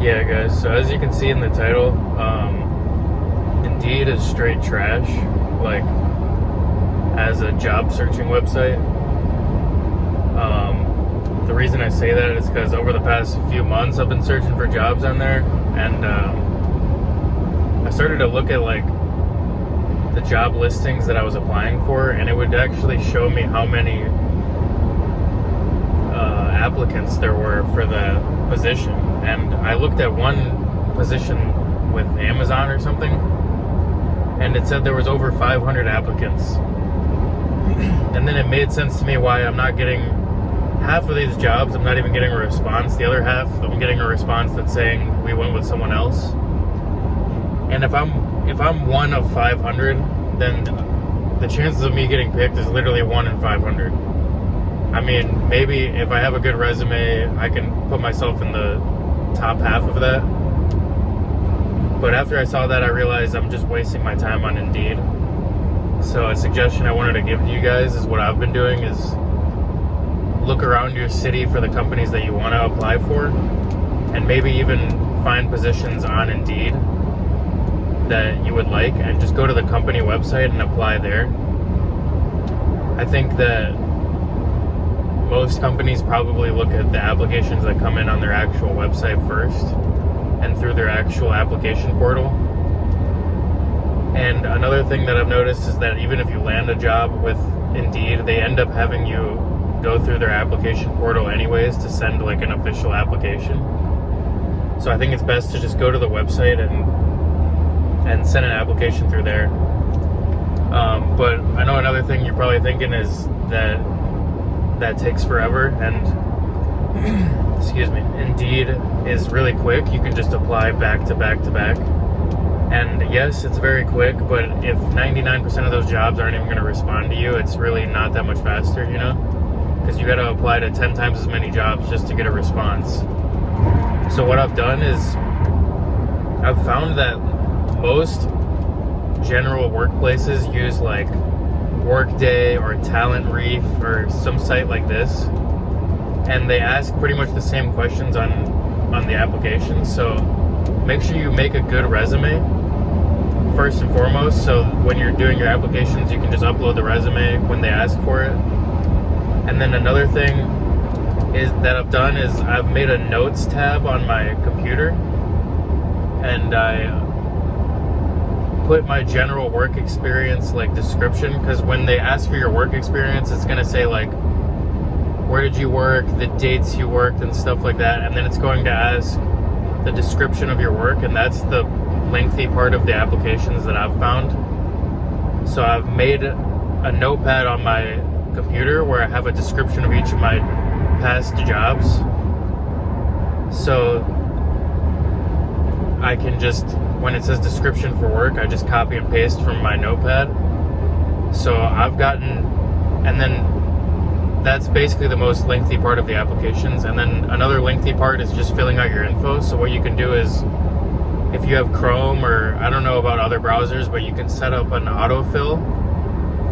Yeah, guys, so as you can see in the title, Indeed is straight trash, like, as a job searching website. The reason I say that is because over the past few months I've been searching for jobs on there, and I started to look at, like, the job listings that I was applying for, and it would actually show me how many applicants there were for the position. And I looked at one position with Amazon or something, and it said there was over 500 applicants. And then it made sense to me why I'm not getting half of these jobs. I'm not even getting a response. The other half, I'm getting a response that's saying we went with someone else. And if I'm one of 500, then the chances of me getting picked is literally 1 in 500. I mean, maybe if I have a good resume, I can put myself in the top half of that. But after I saw that, I realized I'm just wasting my time on Indeed. So a suggestion I wanted to give to you guys is what I've been doing is look around your city for the companies that you want to apply for, and maybe even find positions on Indeed that you would like, and just go to the company website and apply there. I think that most companies probably look at the applications that come in on their actual website first and through their actual application portal. And another thing that I've noticed is that even if you land a job with Indeed, they end up having you go through their application portal anyways to send like an official application. So I think it's best to just go to the website and send an application through there. But I know another thing you're probably thinking is that takes forever, and excuse me, Indeed is really quick. You can just apply back to back to back, and yes, it's very quick, but if 99% of those jobs aren't even going to respond to you, it's really not that much faster, you know, because you got to apply to 10 times as many jobs just to get a response. So what I've done is I've found that most general workplaces use like Workday or Talent Reef or some site like this, and they ask pretty much the same questions on the application. So make sure you make a good resume first and foremost, so when you're doing your applications you can just upload the resume when they ask for it. And then another thing is that I've done is I've made a notes tab on my computer, and I put my general work experience like description, because when they ask for your work experience, it's going to say like where did you work, the dates you worked and stuff like that, and then it's going to ask the description of your work, and that's the lengthy part of the applications that I've found. So I've made a notepad on my computer where I have a description of each of my past jobs, so I can just, when it says description for work, I just copy and paste from my notepad. So I've gotten, and then that's basically the most lengthy part of the applications. And then another lengthy part is just filling out your info. So what you can do is, if you have Chrome, or I don't know about other browsers, but you can set up an autofill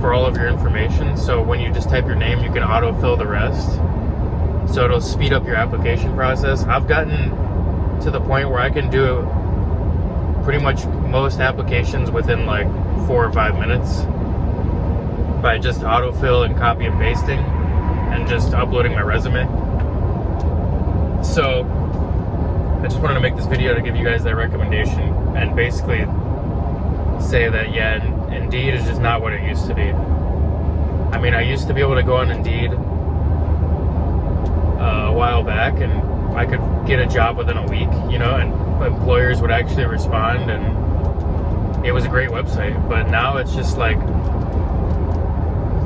for all of your information. So when you just type your name, you can autofill the rest. So it'll speed up your application process. I've gotten to the point where I can do pretty much most applications within like 4 or 5 minutes by just autofill and copy and pasting and just uploading my resume. So I just wanted to make this video to give you guys that recommendation and basically say that, yeah, Indeed is just not what it used to be. I mean, I used to be able to go on Indeed a while back and I could get a job within a week, you know, and employers would actually respond, and it was a great website. But now it's just like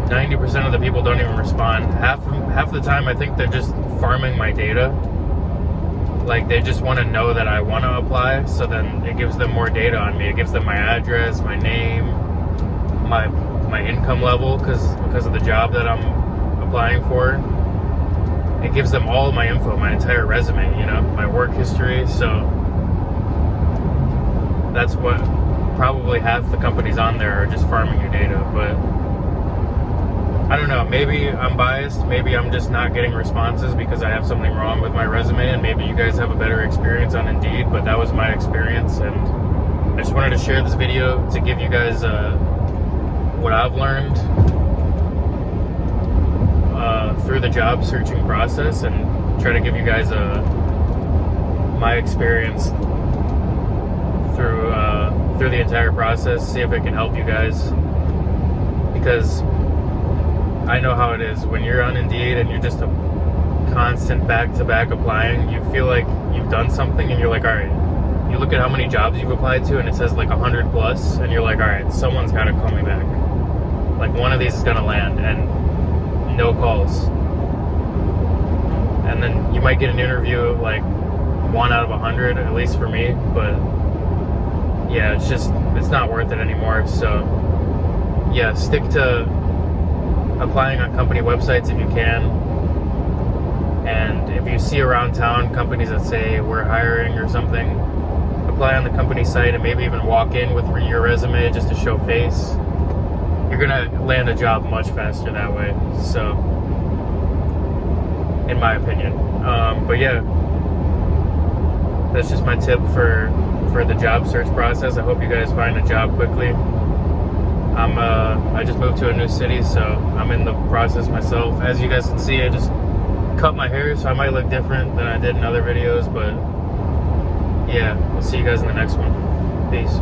90% of the people don't even respond. Half the time I think they're just farming my data. Like, they just want to know that I want to apply, so then it gives them more data on me. It gives them my address, my name, my income level, because of the job that I'm applying for. It gives them all my info, my entire resume, you know, my work history. So that's what probably half the companies on there are, just farming your data. But I don't know, maybe I'm biased, maybe I'm just not getting responses because I have something wrong with my resume, and maybe you guys have a better experience on Indeed, but that was my experience, and I just wanted to share this video to give you guys what I've learned through the job searching process, and try to give you guys my experience through the entire process, see if it can help you guys, because I know how it is when you're on Indeed and you're just a constant back-to-back applying. You feel like you've done something, and you're like, all right, you look at how many jobs you've applied to and it says like 100 plus, and you're like, all right, someone's got to call me back, like one of these is gonna land, and no calls. And then you might get an interview like 1 out of 100, at least for me, but yeah, it's not worth it anymore. So yeah, stick to applying on company websites if you can, and if you see around town companies that say we're hiring or something, apply on the company site, and maybe even walk in with your resume just to show face. You're gonna land a job much faster that way, so in my opinion. But yeah, that's just my tip for the job search process. I hope you guys find a job quickly. I just moved to a new city, so I'm in the process myself. As you guys can see, I just cut my hair, so I might look different than I did in other videos, but yeah, we'll see you guys in the next one. Peace.